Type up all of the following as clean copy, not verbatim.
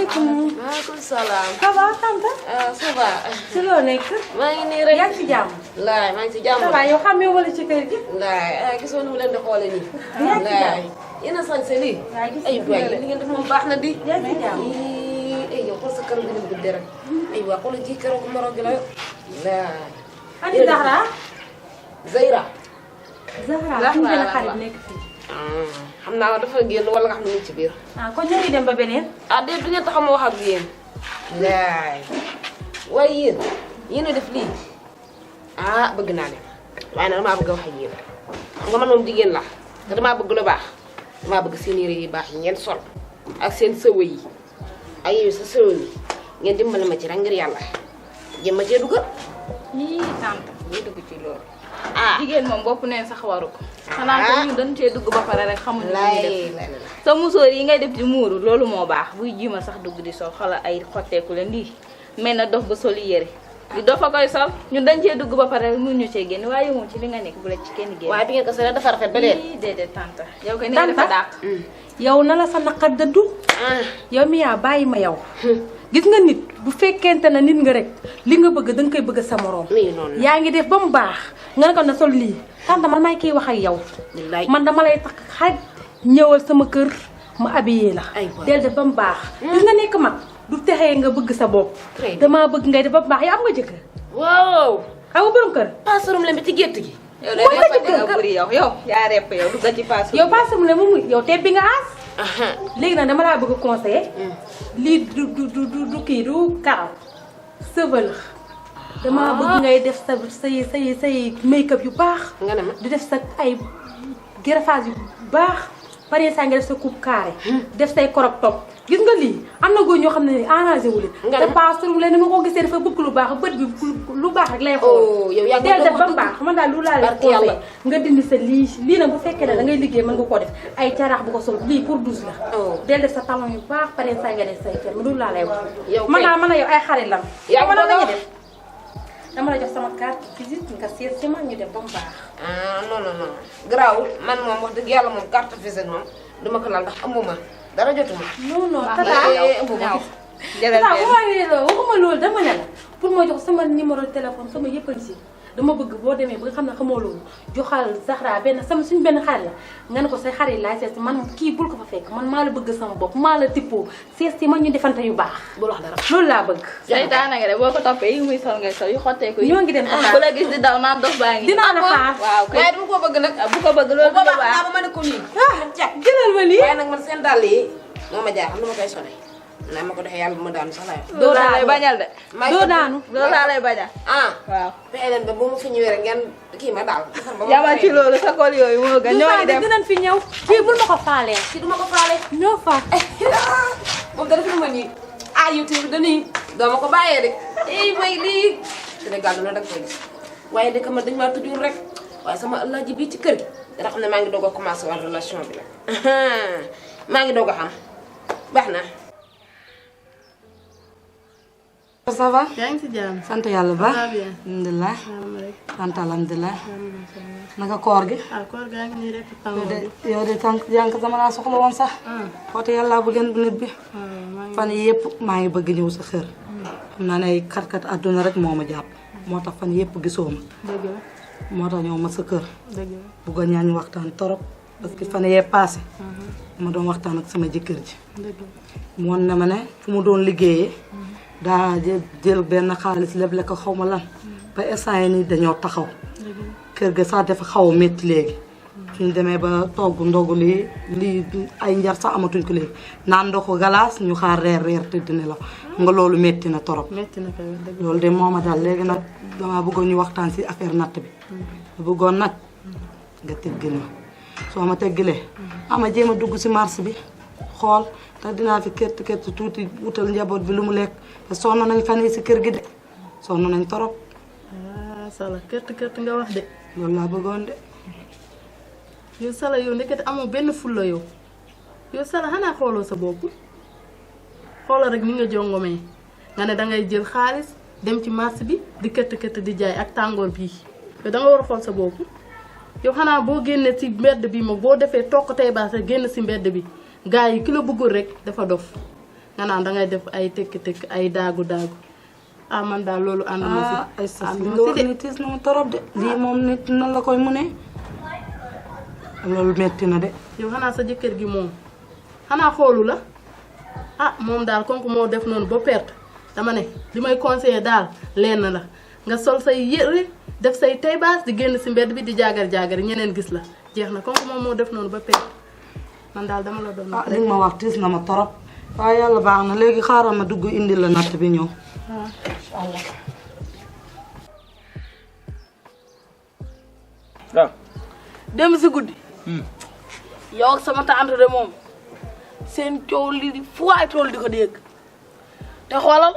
maaleykum. maaleykum salaam. ça va tante. ça va. ci loo nekk. maa ngi nii rek. yaa ngi ci jàmm. laay maa ngi ci jàmm. ça va yow xamee wala ci kër gi. laay gisoo ni mu leen di xoole nii. yaa ngi ci jàmm. laay yéen a sañse lii. yaa gis ay waay li ngeen def moom baax na di. yaa ngi ci jàmm. ay yow xool sa kër gi ni mu guddee rek. ay waa xoolal ji keroog maro gi la. laay. andi Zahra. Zeyra. Zahra suñu benn xarit nekk fii. xam naa dafa génn wala nga xam ne mu ci biir. kon ñu ngi dem ba beneen. déet du ngeen tax ma wax ak yéen. laay waaye yéen a def lii bëgg naa leen waaye nag damaa bëgg a wax ak yéen xam nga man moom jigéen la te damaa bëgg lu baax damaa bëgg seen yére yi baax yi ngeen sol ak seen sëwa yi ay yooyu sa sëwa yi ngeen dimbali ma ci rek ngir yàlla jëm ma cee dugal. yii tante ñu dugg ci loolu. jigéen moom bopp neen sax waru ko. xanaa ko ñu dañ cee dugg ba pare rek xamuñu lu ñuy def. sa musóor yi ngay def di muuru loolu moo baax buy jima sax dugg di sol xoolal ay xotteeku leen lii mel na dof ba soli yére di dofa koy sol ñun dañ cee dugg ba pare mun ñu cee génn waaye moom ci li nga nekk bu la ci kenn génn. waaye bi ngeen ko solee dafa rafet ba leen. déedéet tante yow kay ni nga dafa dàq. yow na la sa naqar dëddu. yow mi yaa bàyyi ma yow. gis nga nit bu fekkente ne nit nga rek li nga bëgg danga koy bëgg sa moroom. yaa ngi def ba mu baax nga ne ko na sol lii tante man may kiy wax ak yow. man dama lay takk xaj ñëwal sama kër ma habillé la. del def ba mu baax. gis nga nekk mag du texee nga bëgg sa bopp. damaa bëgg ngay def ba mu baax yow am nga jëkkër. waaw. xam nga borom kër. paasarum leen bi ci gétt gi. yow de nga bëri yow yaa repp yow dugg ci paas. yow paasarum leen moom yow tebbi nga aas. léegi nag dama laa bëgg a conseiller. lii du kii du karaw sëbal dama bëgg ngay def sa say make-up yu baax. nga ne ma di def sa ay greffage yu baax pare saa nga def sa coupe carré. def say crop top gis nga lii am na góor ñoo xam ne ni arrangé wu leen. nga ne te paasarum leen ni nga ko gisee dafa bëgg lu baax bët bi lu baax rek lay xool. yow yaa ngi def ba mu baax man daal lu laa leen conseillé nga dindi sa lii nag bu fekkee ne da ngay liggéey mën nga koo def ay carax bu ko sol lii pour douce la. del def sa talon yu baax pare saa nga def say fer loolu laa lay wax. yow man daal man a yow ay xarit lan. yaa ngi la def dama la jox sama carte visite nga seet si ma ñu def ba mu baax. non garaawul man moom wax dëgg yàlla moom carte visite moom duma ko laal ndax amuma dara jotuma. non tata amuma. jërëjëf tata waxuma loolu dama ne la pour ma jox sama numéro téléphone sama yëpp a si dama bëgg boo demee ba nga xam ne xamoo loolu joxal Zahra suñu benn xarit la nga ne ko say xarit laay seet si man kii bul ko fa fekk man maa la bëgg sama bopp maa la tippoo seet si man ñu defante yu baax. bul wax dara loolu laa bëgg. saytaane nga de boo ko toppee yi muy sol ngay sol yu xottee ko. ñoo ngi dem bu la gis di daw naan dof baa ngi. dinaa la xaar waaw kay waaye dama ko bëgg nag. bu ko bëgg loolu bu baax naa ba ma ne ko nii. jëlal ma lii. waaye nag man seen dàll yi moo ma jaaxal nu ma koy solee. naa ma ko defee yàlla bu ma daanu sax laa yor. doo laa lay bañal de. doo daanu doo laa lay bañal. waaw. fexe leen ba bu ma fi ñëwee rek ngeen kii ma daal. yamal ci loolu sa kol yooyu moo gën. ñoo ngi dem dinañ fi ñëw. kii bul ma ko faalee. kii du ma ko faale. ñoo faa. moom da def ma nii. YouTube dañuy doo ma ko bàyyee de. may lii. Sénégal du la da nga koy gis waaye dëkk ma dañ maa tëjul rek waaye sama allah ji bii ci kër gi dana xam ne maa ngi doog a commencé war relation bi la. maa ngi doog a xam baax na. ça va. yaa ngi si jàmm. sant yàlla ba. ça va bien. alhamdulilah. sant alhamdulilah. naka koor gi. koor gaa ngi nii rek yow de tànk jànk sama laa soxla woon sax. xoote yàlla bu gën bu nit bi. fan yii yëpp maa ngi bëgg ñëw sa kër. xam naa ne ay xat-xat àdduna rek moo ma jàpp. moo tax fan yëpp gisoo ma. dëgg la. moo tax ñëw ma sa kër. dëgg la. bëggoon ñaa ñu waxtaan torop parce que fan yee passé. ma doon waxtaan ak sama jëkkër ji. dëgg la. mu won ne ma ne fu mu doon liggéeyee. daa jël benn xaalis leble ko xaw ma lan. ba instant yi nii dañoo taxaw. kër ga sax dafa xaw a métti léegi. suñu demee ba togg ndogu lii ay njar sax amatuñ ko léegi naan ndoxu galaas ñu xaar reer te dina la nga loolu métti na torop. métti na kay dëgg. loolu de moo ma daal léegi nag damaa bëggoon ñu waxtaan si affaire natt bi. bëggoon nag nga teggil ma soo ma teggilee. ama jéem a dugg si marché bi xool te dinaa fi kert tuuti wutal njaboot bi lu mu lekk te sonn nañ fan yi si kër gi de sonn nañ torop. Sala kert nga wax de. loolu laa bëggoon de. yow Sala yow ndekete amoo benn fulla yow Sala xanaa xooloo sa bopp xooloo rek ni nga jongomee nga ne dangay jël xaalis dem ci marché bi di kett di jaay ak tàngoor bii yow danga war a xool sa bopp yow xanaa boo génnee ci mbedd bi moom boo defee tokk tey baas rek génn ci mbedd bi gars yi ki la bëggul rek dafa dof nga naan dangay def ay tekki-tekki ay daagu ah man daal loolu ànd na si ay sas li nga wax ni tiis na ma torop de lii moom nit nan la koy mu ne loolu metti na de yow xanaa sa jëkkër gi moom xanaa xoolu la ah moom daal konku moo def noonu ba perte dama ne li may conseiller daal lenn la nga sol say yére def say tay baas di génn si mbedd bi di jaagar ñeneen gis la jeex na konku moom moo def noonu ba perte man daal dama la doon li ma wax tiis na ma torop waaye yàlla baax na léegi xaaral ma dugg indi la natt bi ñëw inshallah waaw dem si guddi yow ak sama tante de moom seen coow li fu waay tool di ko dégg te xoolal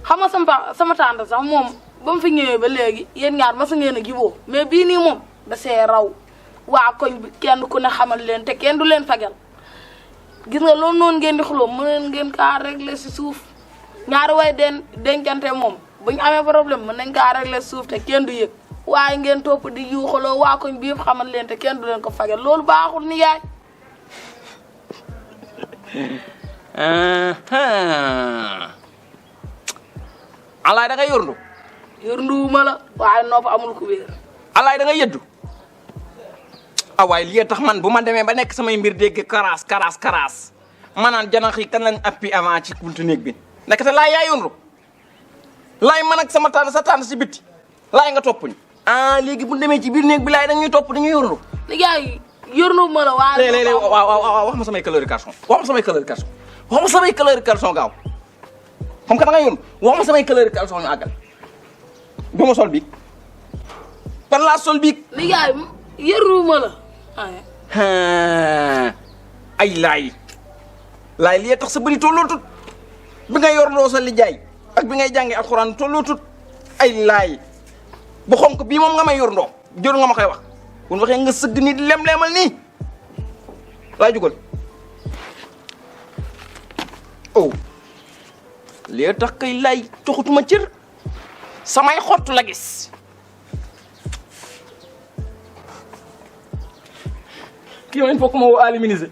xam nga sama tante sax moom ba mu fi ñëwee ba léegi yéen ñaar ma sa ngeen a jiboo mais bii nii moom da see raw waa koñ bi kenn ku ne xamal leen te kenn du leen fagal gis nga loolu noonu ngeen di xuloo mën ngeen kaa régler si suuf ñaari way dencante moom bu ñu amee problème mën nañ kaa régler si suuf te kenn du yëg waaye ngeen topp di yuuxaloo waa koñ bi yëpp xamal leen te kenn du leen ko fagal loolu baaxul ni yaay. alaay da nga yorndu yornduwuma la waaye nopp amul ku wéer. alaay da nga yëddu waaye lii tax man bu ma demee ba nekk samay mbir dégg karaas ma naan janax yi kan lañ appi avant ci buntu néeg bi nekk te laay yaa yorndu laay man ak sama tànn sa tànn si bitti laay nga toppuñ léegi bu demee ci biir néeg bi laay dañuy topp dañuy yorndu. liggéey yornduwuma la waaye. léeg-léeg waaw wax ma samay clarification wax ma samay clarification gaaw xam ka da nga yorndu wax ma samay clarification ñu àggal bu ma sol biig ban laa sol biig. liggéey yornduwuma la. ay laay li tax sa bëri tollootut bi ngay yorloo sa lijaay ak bi ngay jàngee alxuraan tollootut ay laay bu xonk bii moom nga may yorndoo jor nga ma koy wax bu ñu waxee nga sëgg nii di lem-lemal nii laay jugal li tax kay laay joxutuma cër samay xottu la gis kii ma il faut que ma woo Aliou Ministre